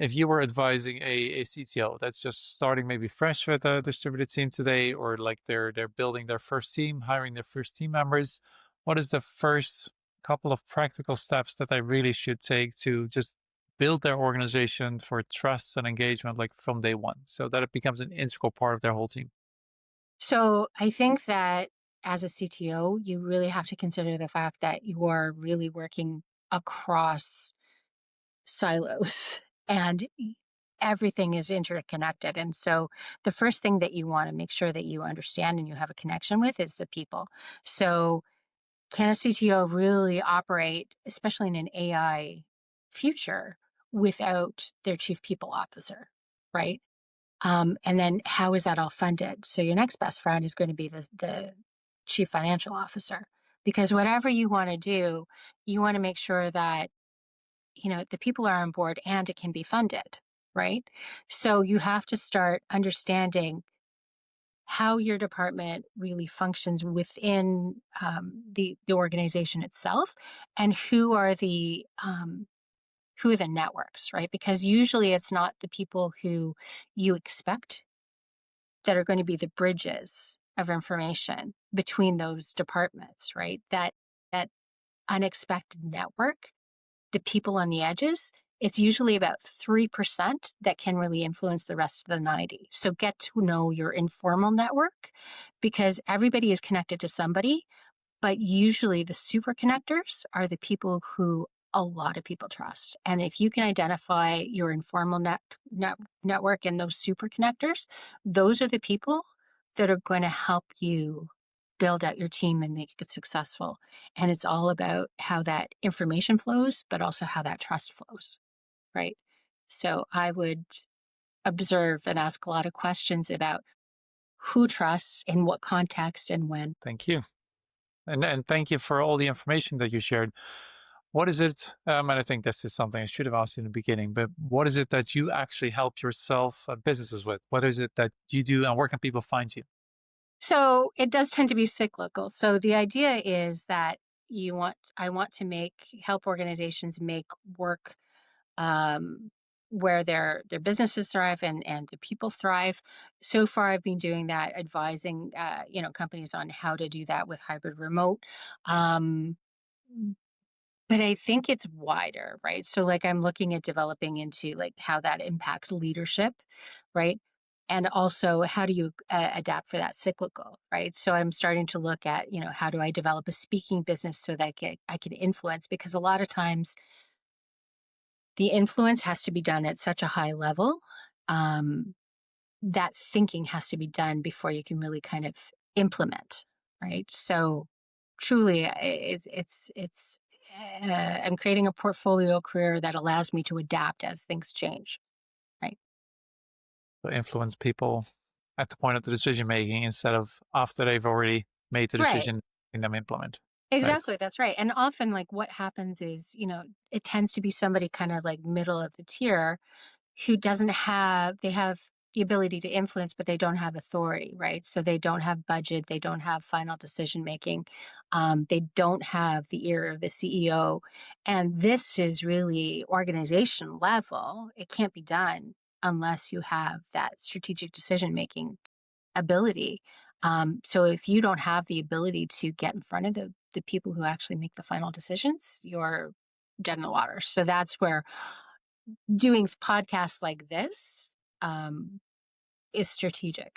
if you were advising a CTO that's just starting maybe fresh with a distributed team today, or like they're building their first team, hiring their first team members, what is the first couple of practical steps that they really should take to just build their organization for trust and engagement like from day one, so that it becomes an integral part of their whole team? So I think that as a CTO, you really have to consider the fact that you are really working across silos and everything is interconnected. And so the first thing that you want to make sure that you understand and you have a connection with is the people. So can a CTO really operate, especially in an AI future, without their chief people officer, right? And then how is that all funded? So your next best friend is going to be the chief financial officer, because whatever you want to do, you want to make sure that, the people are on board and it can be funded, right? So you have to start understanding how your department really functions within the organization itself, and who are the networks, right? Because usually it's not the people who you expect that are going to be the bridges of information between those departments, right? That unexpected network, the people on the edges, it's usually about 3% that can really influence the rest of the 90. So get to know your informal network, because everybody is connected to somebody, but usually the super connectors are the people who a lot of people trust. And if you can identify your informal network and those super connectors, those are the people that are going to help you build out your team and make it successful. And it's all about how that information flows, but also how that trust flows, right? So I would observe and ask a lot of questions about who trusts, in what context, and when. Thank you. And thank you for all the information that you shared. What is it? And I think this is something I should have asked you in the beginning, but what is it that you actually help yourself businesses with? What is it that you do, and where can people find you? So it does tend to be cyclical. So the idea is that I want to help organizations make work um, where their businesses thrive and the people thrive. So far, I've been doing that, advising companies on how to do that with hybrid remote. Um, but I think it's wider, right? So like I'm looking at developing into like how that impacts leadership, right? And also how do you adapt for that cyclical, right? So I'm starting to look at, how do I develop a speaking business so that I can influence, because a lot of times the influence has to be done at such a high level. Um, that thinking has to be done before you can really kind of implement, right? So truly, I'm creating a portfolio career that allows me to adapt as things change, right? To influence people at the point of the decision making instead of after they've already made the Right. decision and them implement. Exactly, Nice. that's right. And often, like, what happens is, it tends to be somebody kind of like middle of the tier who they have the ability to influence, but they don't have authority, right? So they don't have budget, they don't have final decision making, they don't have the ear of the CEO. And this is really organization level. It can't be done unless you have that strategic decision making ability. So if you don't have the ability to get in front of the people who actually make the final decisions, you're dead in the water. So that's where doing podcasts like this is strategic.